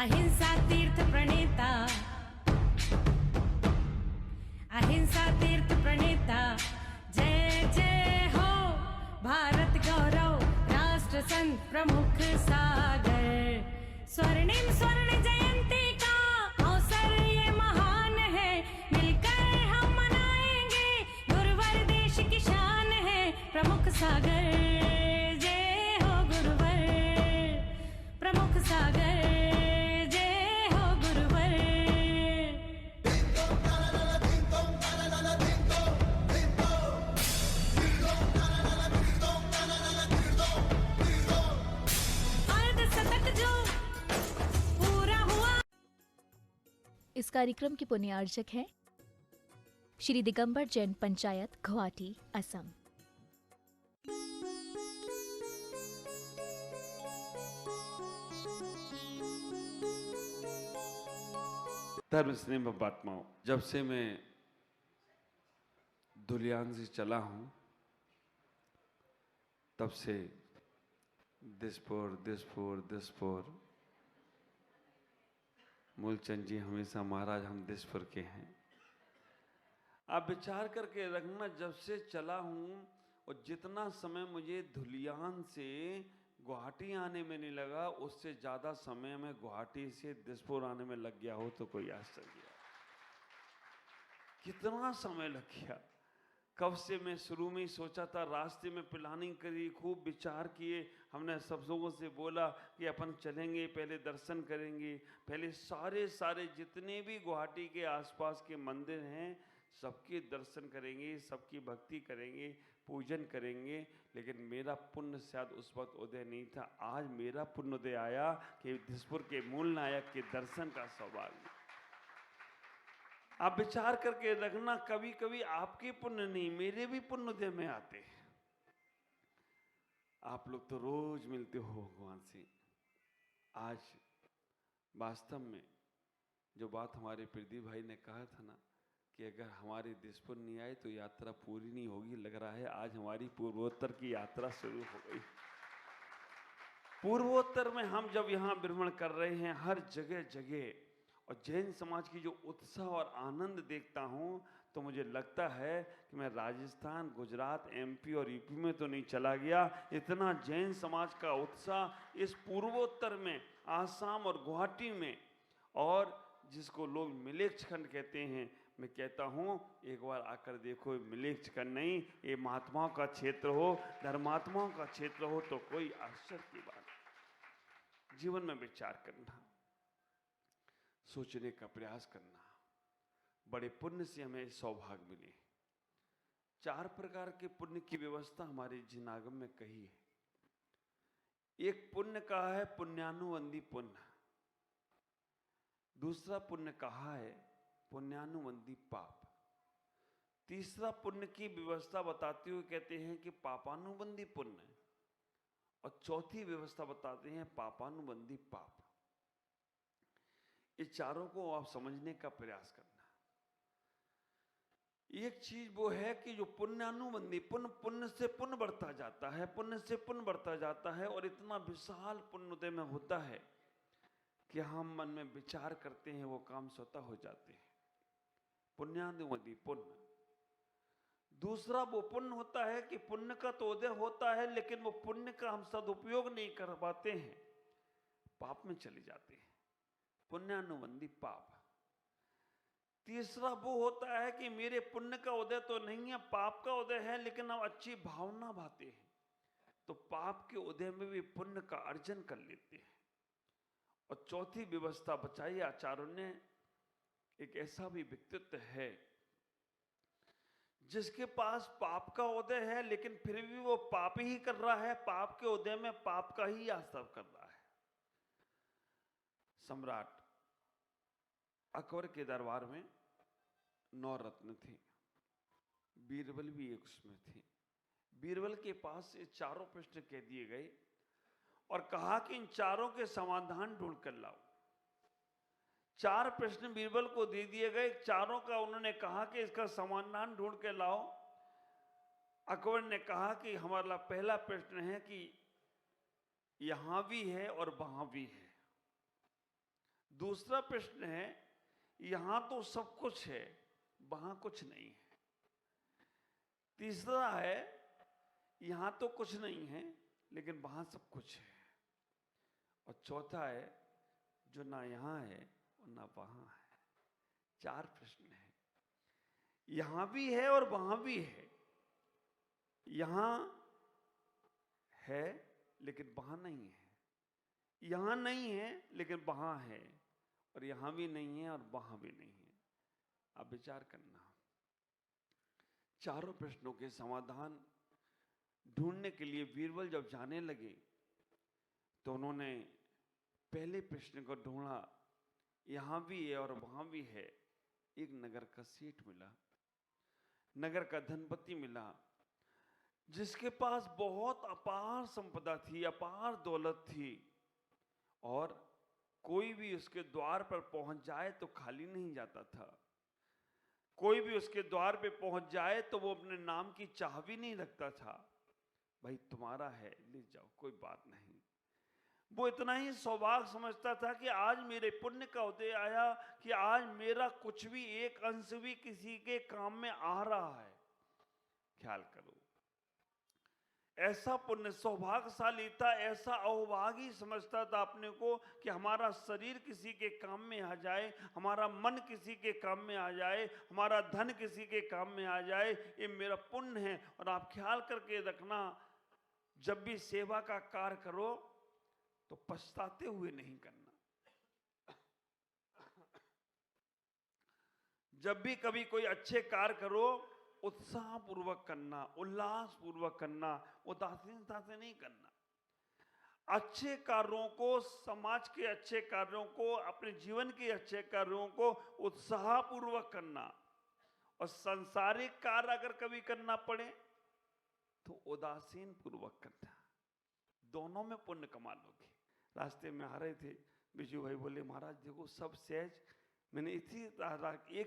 अहिंसा तीर्थ प्रणेता, अहिंसा तीर्थ प्रणेता, जय जय हो भारत गौरव, राष्ट्र संत प्रमुख सागर। स्वर्णिम स्वर्ण जयंती का अवसर ये महान है, मिलकर हम मनाएंगे, गुरुवर देश की शान है, प्रमुख सागर। जय हो गुरुवर, प्रमुख सागर, जय हो गुरुवर। अर्धशतक जो पूरा हुआ। इस कार्यक्रम के पुण्यार्चक हैं श्री दिगंबर जैन पंचायत, गुवाहाटी, असम। धर्म स्नेह बात्माओं, जब से मैं धुलियान से चला हूं तब से दिसपुर दिसपुर दिसपुर, मूलचंद जी हमेशा महाराज हम दिसपुर के हैं। आप विचार करके रखना, जब से चला हूं और जितना समय मुझे धुलियान से गुवाहाटी आने में नहीं लगा, उससे ज्यादा समय में गुवाहाटी से दिसपुर आने में लग गया हो तो कोई आश्चर्य। कितना समय लग गया। कब से मैं शुरू में ही सोचा था, रास्ते में प्लानिंग करी, खूब विचार किए, हमने सब लोगों से बोला कि अपन चलेंगे, पहले दर्शन करेंगे, पहले सारे जितने भी गुवाहाटी के आसपास के मंदिर हैं सबके दर्शन करेंगे, सबकी भक्ति करेंगे, पूजन करेंगे। लेकिन मेरा पुण्य शायद उस वक्त उदय नहीं था। आज मेरा पुण्य उदय आया कि दिसपुर के मूल नायक के दर्शन का सौभाग्य। आप विचार करके रखना, कभी कभी आपके पुण्य नहीं, मेरे भी पुण्य उदय में आते हैं। आप लोग तो रोज मिलते हो भगवान से। आज वास्तव में जो बात हमारे प्रदीप भाई ने कहा था ना कि अगर हमारे दिसपुर नहीं आए तो यात्रा पूरी नहीं होगी, लग रहा है आज हमारी पूर्वोत्तर की यात्रा शुरू हो गई। पूर्वोत्तर में हम जब यहाँ भ्रमण कर रहे हैं, हर जगह जगह और जैन समाज की जो उत्साह और आनंद देखता हूँ तो मुझे लगता है कि मैं राजस्थान, गुजरात, एमपी और यूपी में तो नहीं चला गया। इतना जैन समाज का उत्साह इस पूर्वोत्तर में, आसाम और गुवाहाटी में, और जिसको लोग मिलेच्छ खंड कहते हैं, मैं कहता हूँ एक बार आकर देखो। मिलेच्छ खंड नहीं, ये महात्माओं का क्षेत्र हो, धर्मात्माओं का क्षेत्र हो तो कोई आश्चर्य की बात। जीवन में विचार करना, सोचने का प्रयास करना, बड़े पुण्य से हमें सौभाग्य मिले। 4 प्रकार के पुण्य की व्यवस्था हमारे जिनागम में कही है। एक पुण्य कहा है पुण्यानुबंधी पुण्य, दूसरा पुण्य कहा है पुण्यानुबंधी पाप, तीसरा पुण्य की व्यवस्था बताते हुए कहते हैं कि पापानुबंधी पुण्य, और चौथी व्यवस्था बताते हैं पापानुबंधी पाप। इस चारों को आप समझने का प्रयास करना। एक चीज वो है कि जो पुण्यानुबंधी पुण्य, पुण्य से पुण्य बढ़ता जाता है, पुण्य से पुण्य बढ़ता जाता है, और इतना विशाल पुण्य उदय में होता है कि हम मन में विचार करते हैं वो काम स्वतः हो जाते हैं। पुण्यानुबंधी पुण्य। दूसरा वो पुण्य होता है कि पुण्य का तो उदय होता है लेकिन वो पुण्य का हम सदुपयोग नहीं कर पाते हैं, पाप में चले जाते हैं, पुण्यानुबंधी पाप। तीसरा वो होता है कि मेरे पुण्य का उदय तो नहीं है, पाप का उदय है, लेकिन हम अच्छी भावना भाते हैं तो पाप के उदय में भी पुण्य का अर्जन कर लेते हैं। और चौथी व्यवस्था बचाई आचार्यों ने, एक ऐसा भी व्यक्तित्व है जिसके पास पाप का उदय है लेकिन फिर भी वो पाप ही कर रहा है, पाप के उदय में पाप का ही आश्रव कर रहा है। सम्राट अकबर के दरबार में 9 रत्न थे, बीरबल भी एक उसमें थे। बीरबल के पास ये चारों प्रश्न कह दिए गए और कहा कि इन चारों के समाधान ढूंढ कर लाओ। 4 प्रश्न बीरबल को दे दिए गए, चारों का उन्होंने कहा कि इसका समाधान ढूंढ के लाओ। अकबर ने कहा कि हमारा पहला प्रश्न है कि यहां भी है और वहां भी है, दूसरा प्रश्न है, यहां तो सब कुछ है, वहां कुछ नहीं है। तीसरा है, यहां तो कुछ नहीं है लेकिन वहां सब कुछ है। और चौथा है, जो ना यहां है और ना वहां है। 4 प्रश्न है। यहां भी है और वहां भी है। यहां है लेकिन वहां नहीं है। यहां नहीं है लेकिन वहां है। और यहां भी नहीं है और वहां भी नहीं है। अब विचार करना। चारों प्रश्नों के समाधान ढूंढने के लिए बीरबल जब जाने लगे तो उन्होंने पहले प्रश्न को ढूंढा, यहां भी है और वहां भी है। एक नगर का सेठ मिला, नगर का धनपति मिला, जिसके पास बहुत अपार संपदा थी, अपार दौलत थी, और कोई भी उसके द्वार पर पहुंच जाए तो खाली नहीं जाता था। कोई भी उसके द्वार पे पहुंच जाए तो वो अपने नाम की चाबी नहीं रखता था। भाई तुम्हारा है, ले जाओ, कोई बात नहीं। वो इतना ही सौभाग्य समझता था कि आज मेरे पुण्य का उदय आया, कि आज मेरा कुछ भी एक अंश भी किसी के काम में आ रहा है। ख्याल करो, ऐसा पुण्य सौभाग्यशाली था, ऐसा अहोभागी समझता था अपने को कि हमारा शरीर किसी के काम में आ जाए, हमारा मन किसी के काम में आ जाए, हमारा धन किसी के काम में आ जाए, ये मेरा पुण्य है। और आप ख्याल करके रखना, जब भी सेवा का कार्य करो तो पछताते हुए नहीं करना। जब भी कभी कोई अच्छे कार्य करो, उत्साह पूर्वक करना, उल्लास पूर्वक करना, उदासीनता से नहीं करना। अच्छे कार्यों को, समाज के अच्छे कार्यों को, अपने जीवन के अच्छे कार्यों को उत्साह पूर्वक करना। और सांसारिक कार्य अगर कभी करना पड़े तो उदासीन पूर्वक करना। दोनों में पुण्य कमा लोगे। रास्ते में आ रहे थे, बिजू भाई बोले, महाराज देखो सब सहज, मैंने एक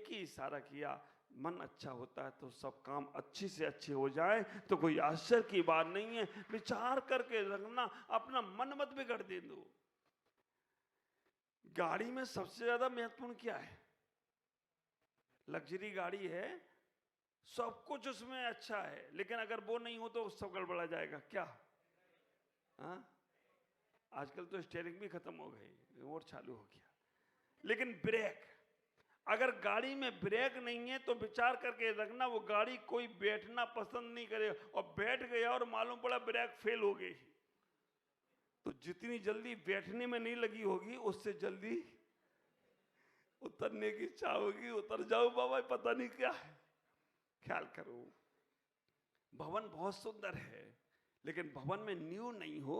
ही इशारा किया, मन अच्छा होता है तो सब काम अच्छे से अच्छे हो जाए तो कोई आश्चर्य की बात नहीं है। विचार करके रखना, अपना मन मत बिगड़ दे दो। गाड़ी में सबसे ज्यादा महत्वपूर्ण क्या है? लग्जरी गाड़ी है, सब कुछ उसमें अच्छा है, लेकिन अगर वो नहीं हो तो सब गड़बड़ा जाएगा। क्या? हाँ, आजकल तो स्टीयरिंग भी खत्म हो गई, और चालू हो गया। लेकिन ब्रेक, अगर गाड़ी में ब्रेक नहीं है तो विचार करके रखना, वो गाड़ी कोई बैठना पसंद नहीं करेगा। और बैठ गया और मालूम पड़ा ब्रेक फेल हो गई, तो जितनी जल्दी बैठने में नहीं लगी होगी, उससे जल्दी उतरने की इच्छा होगी। उतर जाओ बाबा, पता नहीं क्या है। ख्याल करो, भवन बहुत सुंदर है, लेकिन भवन में नींव नहीं हो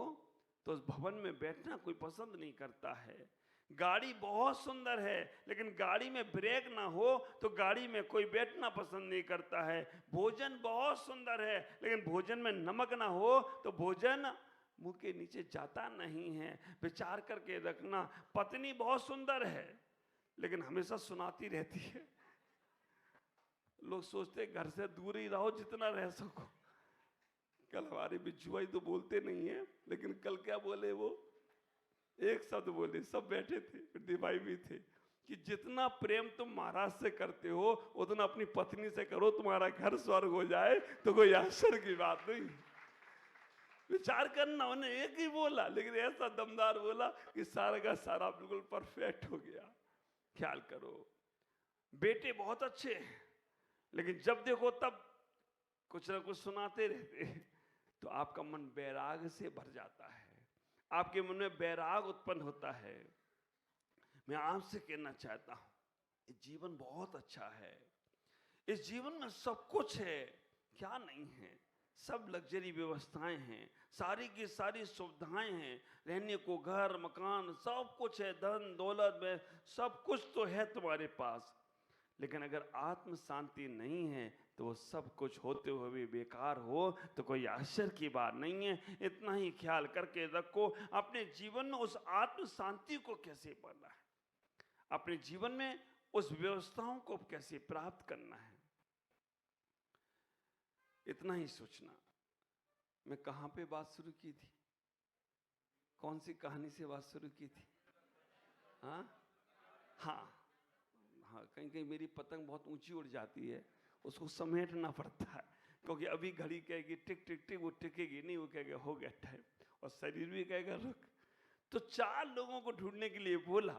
तो उस भवन में बैठना कोई पसंद नहीं करता है। गाड़ी बहुत सुंदर है, लेकिन गाड़ी में ब्रेक ना हो तो गाड़ी में कोई बैठना पसंद नहीं करता है। भोजन बहुत सुंदर है, लेकिन भोजन में नमक ना हो तो भोजन मुंह के नीचे जाता नहीं है। विचार करके रखना। पत्नी बहुत सुंदर है, लेकिन हमेशा सुनाती रहती है। लोग सोचते घर से दूर ही रहो जितना रह सको। कल हमारे बिच्छू भाई तो बोलते नहीं है, लेकिन कल क्या बोले, वो एक शब्द बोले, सब बैठे थे, वृद्धि भाई भी थे, कि जितना प्रेम तुम महाराज से करते हो उतना अपनी पत्नी से करो, तुम्हारा घर स्वर्ग हो जाए तो कोई आश्चर्य की बात नहीं। विचार करना, उन्हें एक ही बोला, लेकिन ऐसा दमदार बोला कि सारा का सारा बिल्कुल परफेक्ट हो गया। ख्याल करो, बेटे बहुत अच्छे हैं, लेकिन जब देखो तब कुछ ना कुछ सुनाते रहते हैं, तो आपका मन बैराग से भर जाता है, आपके मन में बैराग उत्पन्न होता है। मैं आपसे कहना चाहता हूं, ये जीवन बहुत अच्छा है, इस जीवन में सब कुछ है, क्या नहीं है? सब लग्जरी व्यवस्थाएं हैं, सारी की सारी सुविधाएं हैं, रहने को घर मकान सब कुछ है, धन दौलत में सब कुछ तो है तुम्हारे पास। लेकिन अगर आत्म शांति नहीं है तो वो सब कुछ होते हुए भी बेकार हो तो कोई आश्चर्य की बात नहीं है। इतना ही ख्याल करके रखो, अपने जीवन में उस आत्म शांति को कैसे पाना है, अपने जीवन में उस व्यवस्थाओं को कैसे प्राप्त करना है, इतना ही सोचना। मैं कहां पे बात शुरू की थी? कौन सी कहानी से बात शुरू की थी? हाँ, हाँ हाँ, कहीं कहीं मेरी पतंग बहुत ऊंची उड़ जाती है, उसको समेटना पड़ता है, क्योंकि अभी घड़ी कहेगी टिक टिक टिक, वो टिकेगी नहीं, वो कहेगा हो गया टाइम, और शरीर भी कहेगा रुक। तो 4 लोगों को ढूंढने के लिए बोला।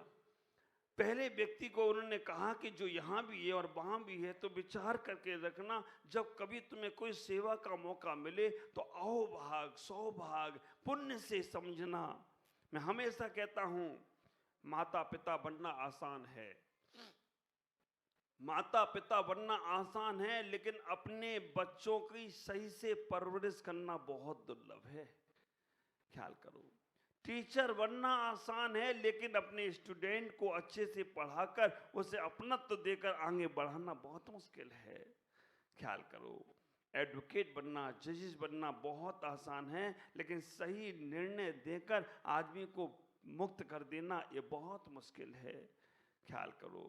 पहले व्यक्ति को उन्होंने कहा कि जो यहाँ भी है और वहां भी है, तो विचार करके रखना, जब कभी तुम्हें कोई सेवा का मौका मिले तो आओ भाग, सौभाग, पुण्य से समझना। मैं हमेशा कहता हूं, माता पिता बनना आसान है, माता पिता बनना आसान है, लेकिन अपने बच्चों की सही से परवरिश करना बहुत दुर्लभ है। ख्याल करो, टीचर बनना आसान है, लेकिन अपने स्टूडेंट को अच्छे से पढ़ाकर उसे अपनत्व देकर आगे बढ़ाना बहुत मुश्किल है। ख्याल करो, एडवोकेट बनना, जजेस बनना बहुत आसान है, लेकिन सही निर्णय देकर आदमी को मुक्त कर देना ये बहुत मुश्किल है। ख्याल करो,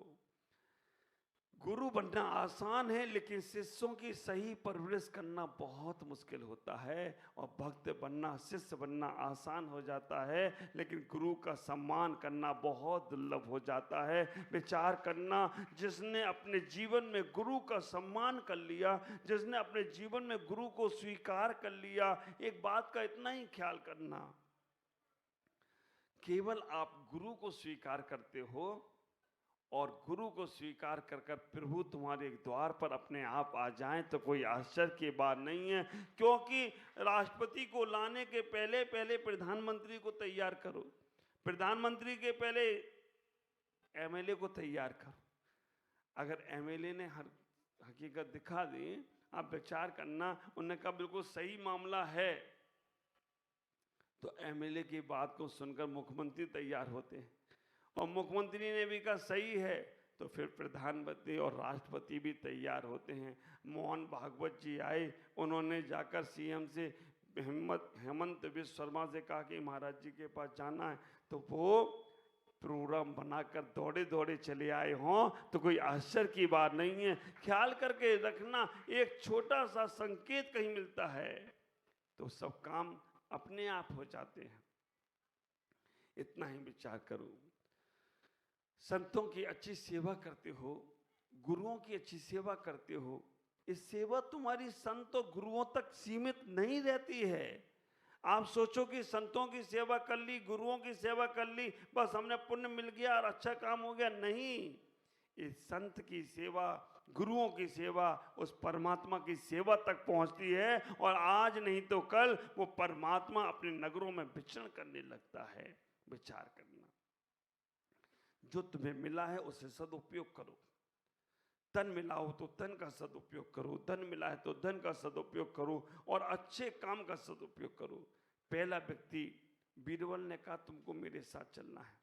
गुरु बनना आसान है, लेकिन शिष्यों की सही परवरिश करना बहुत मुश्किल होता है। और भक्त बनना, शिष्य बनना आसान हो जाता है, लेकिन गुरु का सम्मान करना बहुत दुर्लभ हो जाता है। विचार करना, जिसने अपने जीवन में गुरु का सम्मान कर लिया, जिसने अपने जीवन में गुरु को स्वीकार कर लिया, एक बात का इतना ही ख्याल करना, केवल आप गुरु को स्वीकार करते हो और गुरु को स्वीकार कर कर प्रभु तुम्हारे द्वार पर अपने आप आ जाएं तो कोई आश्चर्य की बात नहीं है। क्योंकि राष्ट्रपति को लाने के पहले पहले प्रधानमंत्री को तैयार करो, प्रधानमंत्री के पहले एमएलए को तैयार करो। अगर एमएलए ने हर हकीकत दिखा दी, आप विचार करना, उन्होंने कहा बिल्कुल सही मामला है, तो एमएलए की बात को सुनकर मुख्यमंत्री तैयार होते हैं, और मुख्यमंत्री ने भी कहा सही है, तो फिर प्रधानमंत्री और राष्ट्रपति भी तैयार होते हैं। मोहन भागवत जी आए, उन्होंने जाकर सीएम से हेमंत बिश्व शर्मा से कहा कि महाराज जी के पास जाना है, तो वो प्रोग्राम बनाकर दौड़े दौड़े चले आए हों तो कोई आश्चर्य की बात नहीं है। ख्याल करके रखना, एक छोटा सा संकेत कहीं मिलता है तो सब काम अपने आप हो जाते हैं। इतना ही विचार करो, संतों की अच्छी सेवा करते हो, गुरुओं की अच्छी सेवा करते हो, इस सेवा तुम्हारी संत और गुरुओं तक सीमित नहीं रहती है। आप सोचो कि संतों की सेवा कर ली, गुरुओं की सेवा कर ली, बस हमने पुण्य मिल गया और अच्छा काम हो गया, नहीं। इस संत की सेवा, गुरुओं की सेवा उस परमात्मा की सेवा तक पहुंचती है, और आज नहीं तो कल वो परमात्मा अपने नगरों में विचरण करने लगता है। विचार करना, जो तुम्हें मिला है उसे सदुपयोग करो। धन मिला हो तो धन का सदुपयोग करो, धन मिला है तो धन का सदुपयोग करो, और अच्छे काम का सदुपयोग करो। पहला व्यक्ति बीरबल ने कहा तुमको मेरे साथ चलना है,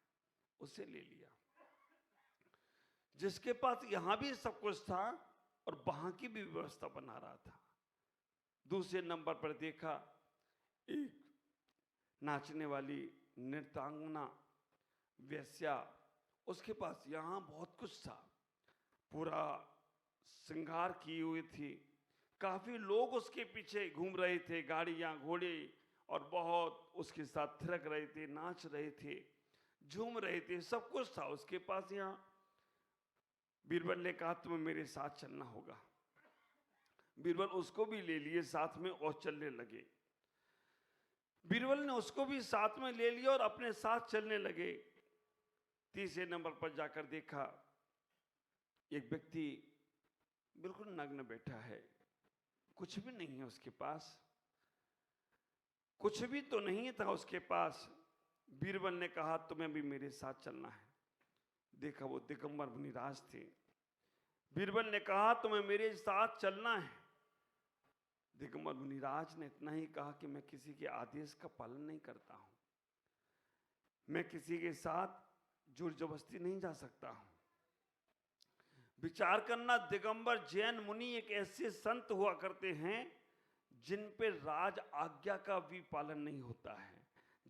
उसे ले लिया। जिसके पास यहां भी सब कुछ था और वहां की भी व्यवस्था बना रहा था। दूसरे नंबर पर देखा एक नाचने वाली नृत्यांगना वेश्या, उसके पास यहां बहुत कुछ था, पूरा श्रृंगार की हुई थी, काफी लोग उसके पीछे घूम रहे थे, गाड़ियां घोड़े, और बहुत उसके साथ थिरक रहे थे, नाच रहे थे, झूम रहे थे, सब कुछ था उसके पास यहाँ। बीरबल ने कहा तुम्हें मेरे साथ चलना होगा। बीरबल उसको भी ले लिए साथ में और चलने लगे। बीरबल ने उसको भी साथ में ले लिया और अपने साथ चलने लगे। तीसरे नंबर पर जाकर देखा एक व्यक्ति बिल्कुल नग्न बैठा है, कुछ भी नहीं है उसके पास, कुछ भी तो नहीं था उसके पास। बीरबल ने कहा तुम्हें भी मेरे साथ चलना है। देखा वो दिगंबर मुनिराज थे। बीरबल ने कहा तुम्हें मेरे साथ चलना है। दिगंबर मुनिराज ने इतना ही कहा कि मैं किसी के आदेश का पालन नहीं करता हूं, मैं किसी के साथ जोर जबरदस्ती नहीं जा सकता हूं। विचार करना, दिगंबर जैन मुनि एक ऐसे संत हुआ करते हैं जिन पे राज आज्ञा का भी पालन नहीं होता है,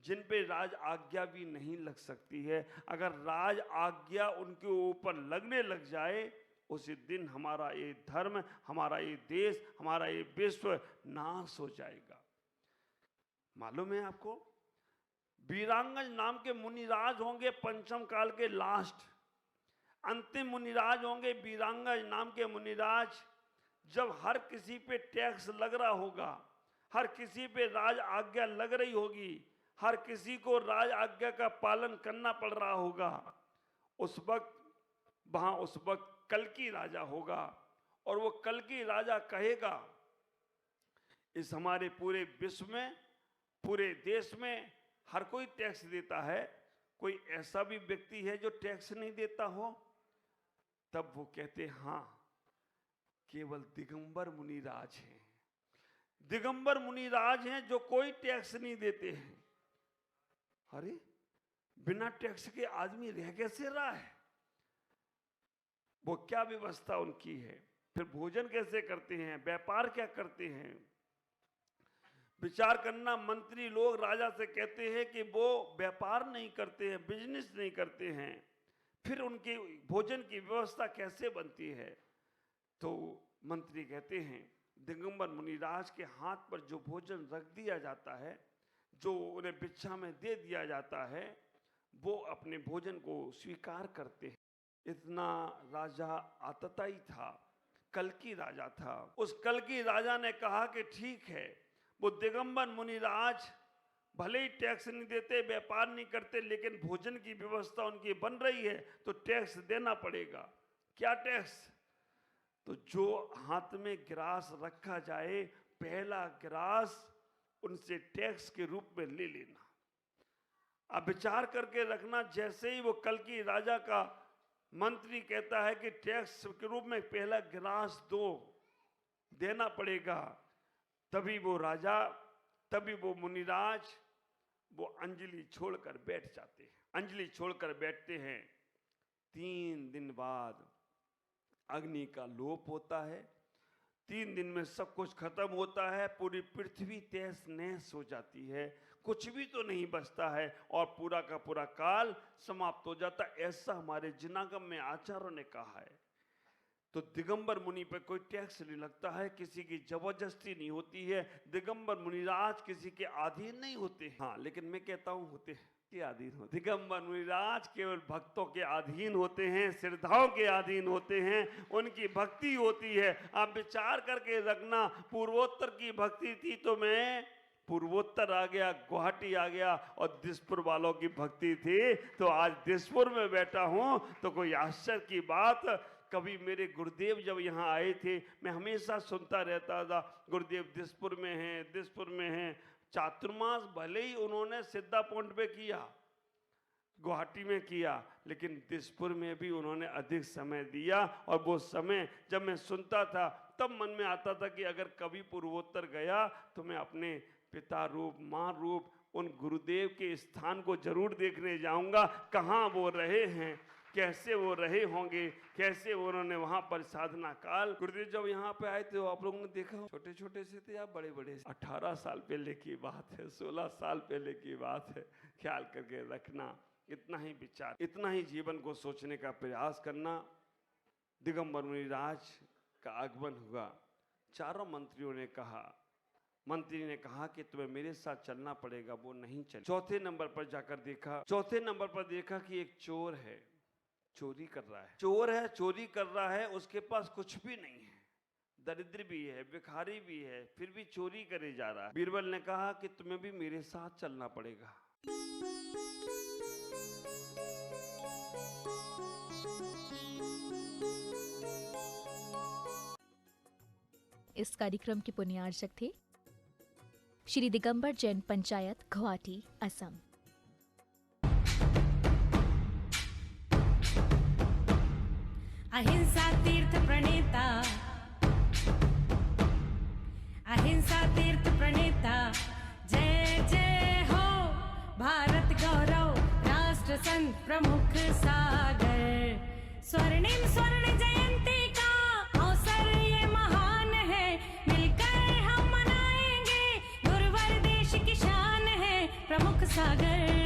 जिन पे राज आज्ञा भी नहीं लग सकती है। अगर राज आज्ञा उनके ऊपर लगने लग जाए, उसी दिन हमारा ये धर्म, हमारा ये देश, हमारा ये विश्व नाश हो जाएगा। मालूम है आपको, वीरांगन नाम के मुनिराज होंगे पंचम काल के लास्ट। अंतिम मुनिराज होंगे वीरांगज नाम के मुनिराज। जब हर किसी पे टैक्स लग रहा होगा, हर किसी पे राज आज्ञा लग रही होगी, हर किसी को राज आज्ञा का पालन करना पड़ रहा होगा, उस वक्त कल्कि राजा होगा। और वो कल्कि राजा कहेगा, इस हमारे पूरे विश्व में, पूरे देश में हर कोई टैक्स देता है, कोई ऐसा भी व्यक्ति है जो टैक्स नहीं देता हो? तब वो कहते हाँ, केवल दिगंबर मुनिराज हैं। दिगंबर मुनिराज हैं जो कोई टैक्स नहीं देते हैं। अरे बिना टैक्स के आदमी रह कैसे रहा है? वो क्या व्यवस्था उनकी है? फिर भोजन कैसे करते हैं? व्यापार क्या करते हैं? विचार करना। मंत्री लोग राजा से कहते हैं कि वो व्यापार नहीं करते हैं, बिजनेस नहीं करते हैं, फिर उनकी भोजन की व्यवस्था कैसे बनती है? तो मंत्री कहते हैं दिगंबर मुनिराज के हाथ पर जो भोजन रख दिया जाता है, जो उन्हें भिक्षा में दे दिया जाता है, वो अपने भोजन को स्वीकार करते हैं। इतना राजा आतताई था, कल्कि राजा था। उस कल्कि राजा ने कहा कि ठीक है, वो दिगंबर मुनिराज भले ही टैक्स नहीं देते, व्यापार नहीं करते, लेकिन भोजन की व्यवस्था उनकी बन रही है तो टैक्स देना पड़ेगा। क्या टैक्स? तो जो हाथ में गिलास रखा जाए, पहला गिलास उनसे टैक्स के रूप में ले लेना। अब विचार करके रखना, जैसे ही वो कल्कि राजा का मंत्री कहता है कि टैक्स के रूप में पहला गिलास देना पड़ेगा, तभी वो राजा, तभी वो मुनिराज वो अंजलि छोड़कर बैठ जाते हैं। अंजलि छोड़कर बैठते हैं। 3 दिन बाद अग्नि का लोप होता है। 3 दिन में सब कुछ खत्म होता है। पूरी पृथ्वी तहस नहस हो जाती है, कुछ भी तो नहीं बचता है और पूरा का पूरा काल समाप्त हो जाता है। ऐसा हमारे जिनागम में आचार्यों ने कहा है। तो दिगंबर मुनि पर कोई टैक्स नहीं लगता है, किसी की जबरदस्ती नहीं होती है। दिगंबर मुनिराज किसी के अधीन नहीं होते। हाँ, लेकिन मैं कहता हूं होते हैं के अधीन होते। दिगंबर मुनिराज केवल भक्तों के अधीन होते हैं, श्रद्धाओं के अधीन होते हैं, उनकी भक्ति होती है। आप विचार करके रखना, पूर्वोत्तर की भक्ति थी तो मैं पूर्वोत्तर आ गया, गुवाहाटी आ गया, और दिसपुर वालों की भक्ति थी तो आज दिसपुर में बैठा हूं। तो कोई आश्चर्य की बात, कभी मेरे गुरुदेव जब यहाँ आए थे, मैं हमेशा सुनता रहता था गुरुदेव दिसपुर में हैं, दिसपुर में हैं। चातुर्मास भले ही उन्होंने सिद्धा पॉइंट पे किया, गुवाहाटी में किया, लेकिन दिसपुर में भी उन्होंने अधिक समय दिया। और वो समय जब मैं सुनता था तब मन में आता था कि अगर कभी पूर्वोत्तर गया तो मैं अपने पिता रूप, माँ रूप उन गुरुदेव के स्थान को जरूर देखने जाऊंगा। कहाँ वो रहे हैं, कैसे वो रहे होंगे, कैसे उन्होंने वहां पर साधना काल। गुरुदेव जब यहाँ पे आए थे, आप लोगों ने देखा, छोटे छोटे से थे या बड़े बड़े? 18 साल पहले की बात है, 16 साल पहले की बात है। ख्याल करके रखना, इतना ही विचार, इतना ही जीवन को सोचने का प्रयास करना। दिगंबर मुनिराज का आगमन हुआ। चारों मंत्रियों ने कहा, मंत्री ने कहा कि तुम्हें मेरे साथ चलना पड़ेगा, वो नहीं चले। चौथे नंबर पर जाकर देखा, चौथे नंबर पर देखा कि एक चोर है, चोरी कर रहा है। चोर है, चोरी कर रहा है, उसके पास कुछ भी नहीं है, दरिद्र भी है, भिखारी भी है, फिर भी चोरी करे जा रहा है। बीरबल ने कहा कि तुम्हें भी मेरे साथ चलना पड़ेगा। इस कार्यक्रम के पुण्यार्चक थे श्री दिगंबर जैन पंचायत, गुवाहाटी, असम। अहिंसा तीर्थ प्रणेता, अहिंसा तीर्थ प्रणेता, जय जय हो भारत गौरव, राष्ट्र संत प्रमुख सागर। स्वर्णिम स्वर्ण जयंती का अवसर ये महान है, मिलकर हम मनाएंगे, गुरुवर देश की शान है प्रमुख सागर।